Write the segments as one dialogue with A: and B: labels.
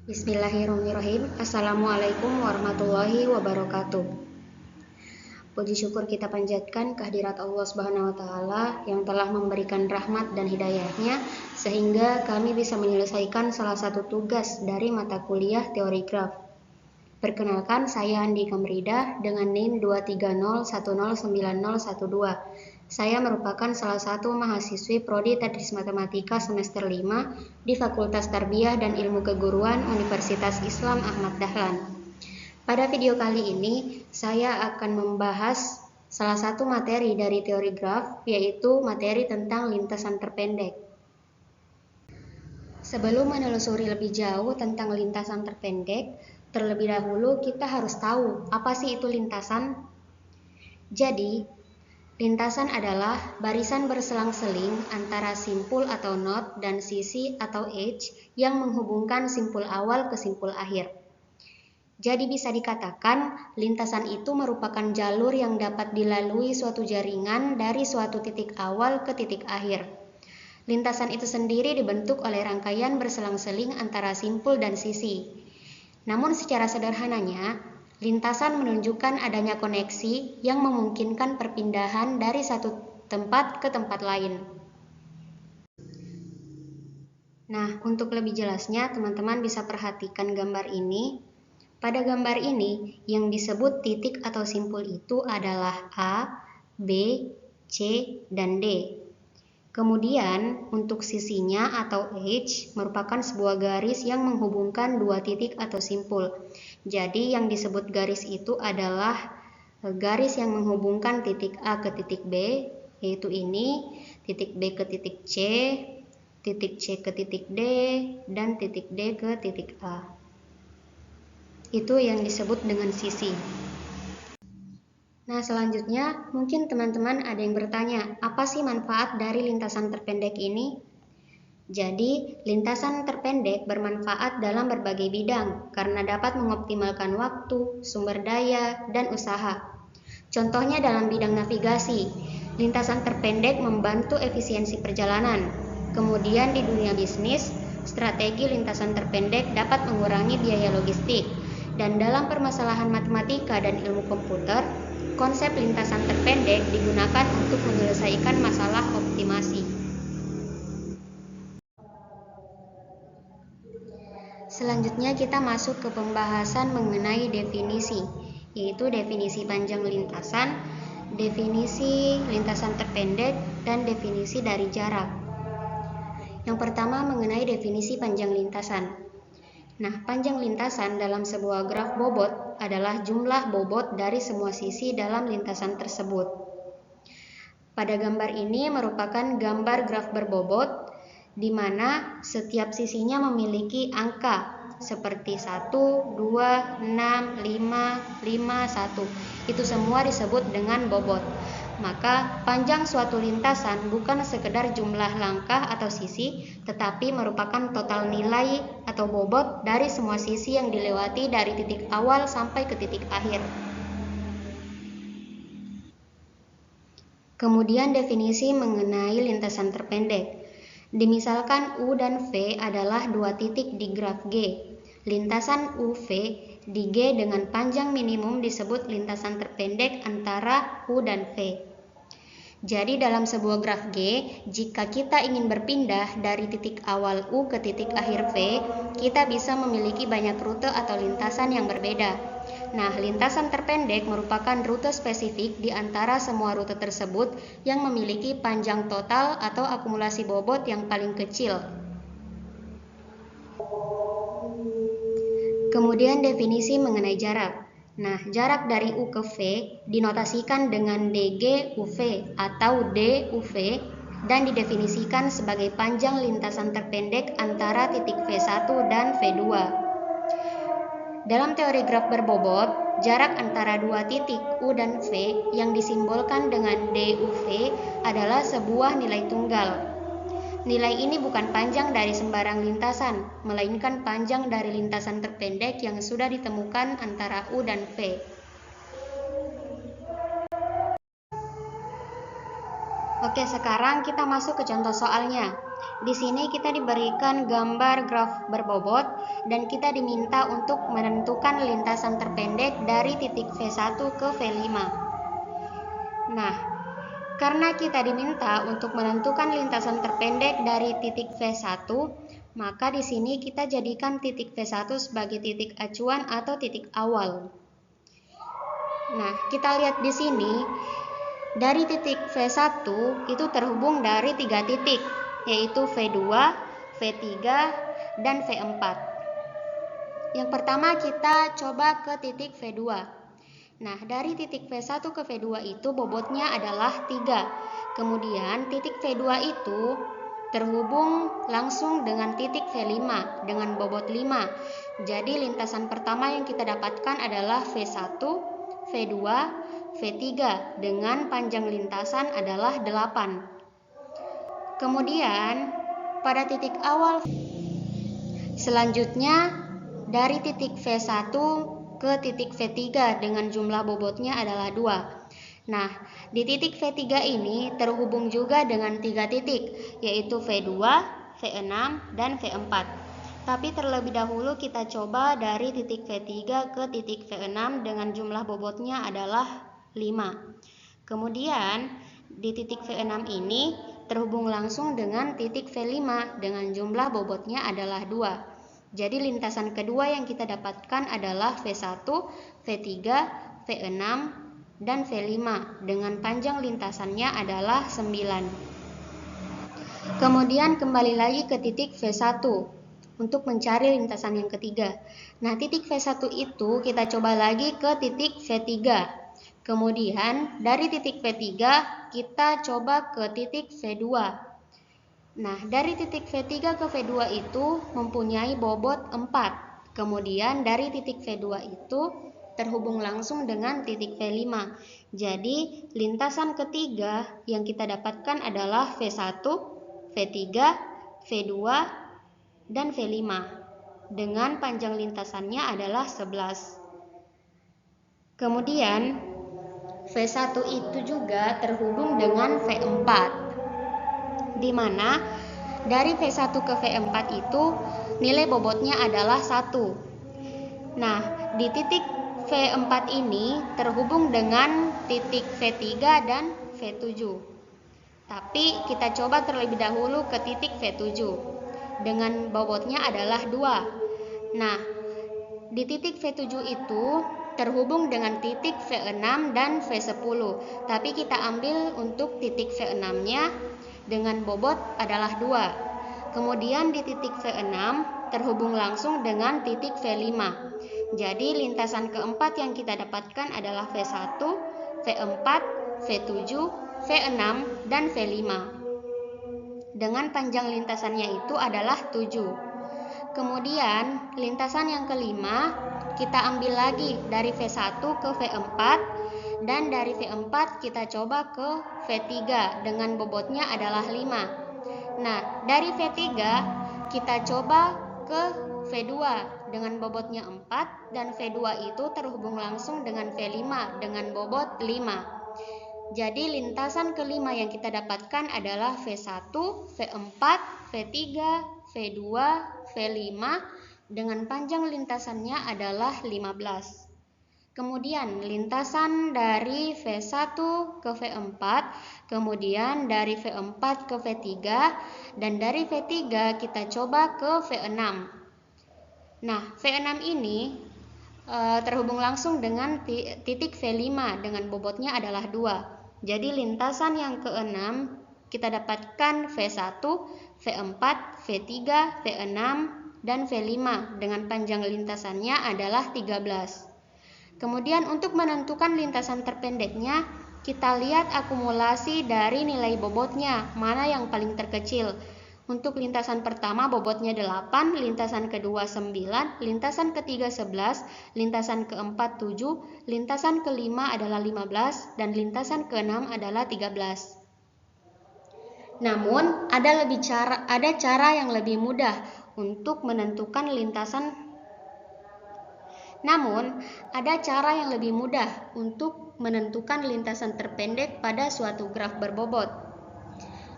A: Bismillahirrahmanirrahim. Assalamualaikum warahmatullahi wabarakatuh. Puji syukur kita panjatkan kehadirat Allah Subhanahu wa taala yang telah memberikan rahmat dan hidayahnya sehingga kami bisa menyelesaikan salah satu tugas dari mata kuliah teori graf. Perkenalkan, saya Andika Mrida dengan NIM 230109012. Saya merupakan salah satu mahasiswi Prodi Tadris Matematika semester 5 di Fakultas Tarbiyah dan Ilmu Keguruan Universitas Islam Ahmad Dahlan. Pada video kali ini, saya akan membahas salah satu materi dari teori graf, yaitu materi tentang lintasan terpendek. Sebelum menelusuri lebih jauh tentang lintasan terpendek, terlebih dahulu kita harus tahu apa sih itu lintasan. Jadi, lintasan adalah barisan berselang-seling antara simpul atau knot dan sisi atau edge yang menghubungkan simpul awal ke simpul akhir. Jadi bisa dikatakan lintasan itu merupakan jalur yang dapat dilalui suatu jaringan dari suatu titik awal ke titik akhir. Lintasan itu sendiri dibentuk oleh rangkaian berselang-seling antara simpul dan sisi. Namun secara sederhananya, lintasan menunjukkan adanya koneksi yang memungkinkan perpindahan dari satu tempat ke tempat lain. Nah, untuk lebih jelasnya, teman-teman bisa perhatikan gambar ini. Pada gambar ini, yang disebut titik atau simpul itu adalah A, B, C, dan D. Kemudian, untuk sisinya atau edge merupakan sebuah garis yang menghubungkan dua titik atau simpul. Jadi, yang disebut garis itu adalah garis yang menghubungkan titik A ke titik B, yaitu ini, titik B ke titik C, titik C ke titik D, dan titik D ke titik A. Itu yang disebut dengan sisi. Nah, selanjutnya mungkin teman-teman ada yang bertanya, apa sih manfaat dari lintasan terpendek ini? Jadi, lintasan terpendek bermanfaat dalam berbagai bidang karena dapat mengoptimalkan waktu, sumber daya, dan usaha. Contohnya dalam bidang navigasi, lintasan terpendek membantu efisiensi perjalanan. Kemudian di dunia bisnis, strategi lintasan terpendek dapat mengurangi biaya logistik. Dan dalam permasalahan matematika dan ilmu komputer, konsep lintasan terpendek digunakan untuk menyelesaikan masalah optimasi. Selanjutnya kita masuk ke pembahasan mengenai definisi, yaitu definisi panjang lintasan, definisi lintasan terpendek, dan definisi dari jarak. Yang pertama mengenai definisi panjang lintasan. Nah, panjang lintasan dalam sebuah graf bobot adalah jumlah bobot dari semua sisi dalam lintasan tersebut. Pada gambar ini merupakan gambar graf berbobot, di mana setiap sisinya memiliki angka seperti 1, 2, 6, 5, 5, 1. Itu semua disebut dengan bobot. Maka panjang suatu lintasan bukan sekedar jumlah langkah atau sisi, tetapi merupakan total nilai atau bobot dari semua sisi yang dilewati dari titik awal sampai ke titik akhir. Kemudian definisi mengenai lintasan terpendek. Dimisalkan U dan V adalah dua titik di graf G. Lintasan UV di G dengan panjang minimum disebut lintasan terpendek antara U dan V. Jadi dalam sebuah graf G, jika kita ingin berpindah dari titik awal U ke titik akhir V, kita bisa memiliki banyak rute atau lintasan yang berbeda. Nah, lintasan terpendek merupakan rute spesifik di antara semua rute tersebut yang memiliki panjang total atau akumulasi bobot yang paling kecil. Kemudian definisi mengenai jarak. Nah, jarak dari U ke V dinotasikan dengan DG UV atau DUV dan didefinisikan sebagai panjang lintasan terpendek antara titik V1 dan V2. Dalam teori graf berbobot, jarak antara dua titik U dan V yang disimbolkan dengan DUV adalah sebuah nilai tunggal. Nilai ini bukan panjang dari sembarang lintasan, melainkan panjang dari lintasan terpendek yang sudah ditemukan antara U dan V. Oke, sekarang kita masuk ke contoh soalnya. Di sini kita diberikan gambar graf berbobot dan kita diminta untuk menentukan lintasan terpendek dari titik V1 ke V5. Nah, karena kita diminta untuk menentukan lintasan terpendek dari titik V1, maka di sini kita jadikan titik V1 sebagai titik acuan atau titik awal. Nah, kita lihat di sini, dari titik V1 itu terhubung dari 3 titik, yaitu V2, V3, dan V4. Yang pertama kita coba ke titik V2. Nah, dari titik V1 ke V2 itu bobotnya adalah 3. Kemudian titik V2 itu terhubung langsung dengan titik V5 dengan bobot 5. Jadi lintasan pertama yang kita dapatkan adalah V1, V2, V3 dengan panjang lintasan adalah 8. Kemudian pada titik awal selanjutnya dari titik V1 ke titik V3 dengan jumlah bobotnya adalah 2. Nah, di titik V3 ini terhubung juga dengan 3 titik, yaitu V2, V6, dan V4. Tapi terlebih dahulu kita coba dari titik V3 ke titik V6 dengan jumlah bobotnya adalah 5. Kemudian di titik V6 ini terhubung langsung dengan titik V5 dengan jumlah bobotnya adalah 2. Jadi lintasan kedua yang kita dapatkan adalah V1, V3, V6, dan V5 dengan panjang lintasannya adalah 9. Kemudian kembali lagi ke titik V1 untuk mencari lintasan yang ketiga. Nah, titik V1 itu kita coba lagi ke titik V3. Kemudian dari titik V3 kita coba ke titik V2. Nah, dari titik V3 ke V2 itu mempunyai bobot 4. Kemudian dari titik V2 itu terhubung langsung dengan titik V5. Jadi, lintasan ketiga yang kita dapatkan adalah V1, V3, V2, dan V5. Dengan panjang lintasannya adalah 11. Kemudian V1 itu juga terhubung dengan V4, di mana dari V1 ke V4 itu nilai bobotnya adalah 1. Nah, di titik V4 ini terhubung dengan titik V3 dan V7. Tapi kita coba terlebih dahulu ke titik V7 dengan bobotnya adalah 2. Nah, di titik V7 itu terhubung dengan titik V6 dan V10. Tapi kita ambil untuk titik V6-nya dengan bobot adalah 2. Kemudian di titik V6 terhubung langsung dengan titik V5. Jadi lintasan keempat yang kita dapatkan adalah V1, V4, V7, V6, dan V5. Dengan panjang lintasannya itu adalah 7. Kemudian lintasan yang kelima kita ambil lagi dari V1 ke V4 dan dari V4 kita coba ke V3 dengan bobotnya adalah 5. Nah, dari V3 kita coba ke V2 dengan bobotnya 4 dan V2 itu terhubung langsung dengan V5 dengan bobot 5. Jadi lintasan kelima yang kita dapatkan adalah V1, V4, V3, V2, V5 dengan panjang lintasannya adalah 15. Kemudian lintasan dari V1 ke V4, kemudian dari V4 ke V3, dan dari V3 kita coba ke V6. Nah, V6 ini terhubung langsung dengan titik V5 dengan bobotnya adalah 2. Jadi lintasan yang ke-6 kita dapatkan V1, V4, V3, V6, dan V5 dengan panjang lintasannya adalah 13. Kemudian untuk menentukan lintasan terpendeknya, kita lihat akumulasi dari nilai bobotnya, mana yang paling terkecil. Untuk lintasan pertama bobotnya 8, lintasan kedua 9, lintasan ketiga 11, lintasan keempat 7, lintasan kelima adalah 15, dan lintasan keenam adalah 13. Namun, ada cara yang lebih mudah untuk menentukan lintasan. Namun, ada cara yang lebih mudah untuk menentukan lintasan terpendek pada suatu graf berbobot.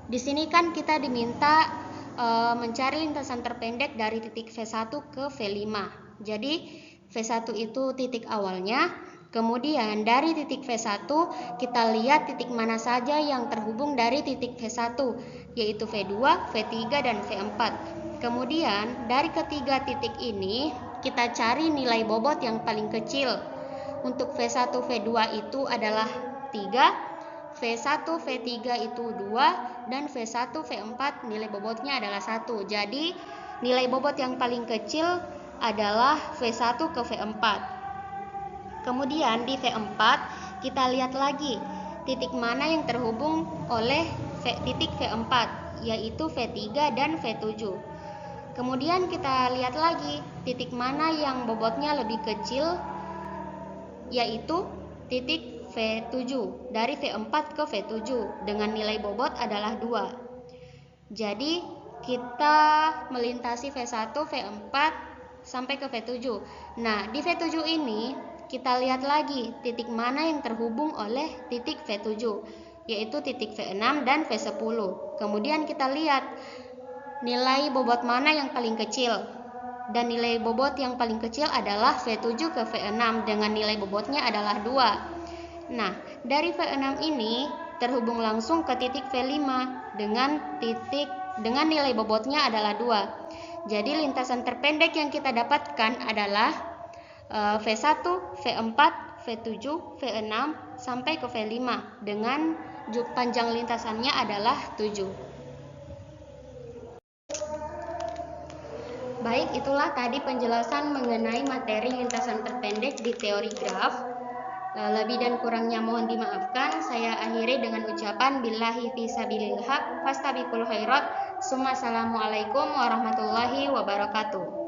A: Di sini kan kita diminta mencari lintasan terpendek dari titik V1 ke V5. Jadi V1 itu titik awalnya, kemudian dari titik V1 kita lihat titik mana saja yang terhubung dari titik V1, yaitu V2, V3, dan V4. Kemudian dari ketiga titik ini kita cari nilai bobot yang paling kecil. Untuk V1, V2 itu adalah 3, V1, V3 itu 2, dan V1, V4 nilai bobotnya adalah 1. Jadi nilai bobot yang paling kecil adalah V1 ke V4. Kemudian di V4 kita lihat lagi titik mana yang terhubung oleh titik V4, yaitu V3 dan V7. Kemudian kita lihat lagi titik mana yang bobotnya lebih kecil, yaitu titik V7. Dari V4 ke V7 dengan nilai bobot adalah 2. Jadi kita melintasi V1, V4 sampai ke V7. Nah, di V7 ini kita lihat lagi titik mana yang terhubung oleh titik V7, yaitu titik V6 dan V10. Kemudian kita lihat nilai bobot mana yang paling kecil. Dan nilai bobot yang paling kecil adalah V7 ke V6 dengan nilai bobotnya adalah 2. Nah, dari V6 ini terhubung langsung ke titik V5 dengan nilai bobotnya adalah 2. Jadi lintasan terpendek yang kita dapatkan adalah V1, V4, V7, V6 sampai ke V5 dengan panjang lintasannya adalah 7. Baik, itulah tadi penjelasan mengenai materi lintasan terpendek di teori graf. Lebih dan kurangnya mohon dimaafkan. Saya akhiri dengan ucapan billahi fisabilil haq fastabiqul khairat. Assalamualaikum warahmatullahi wabarakatuh.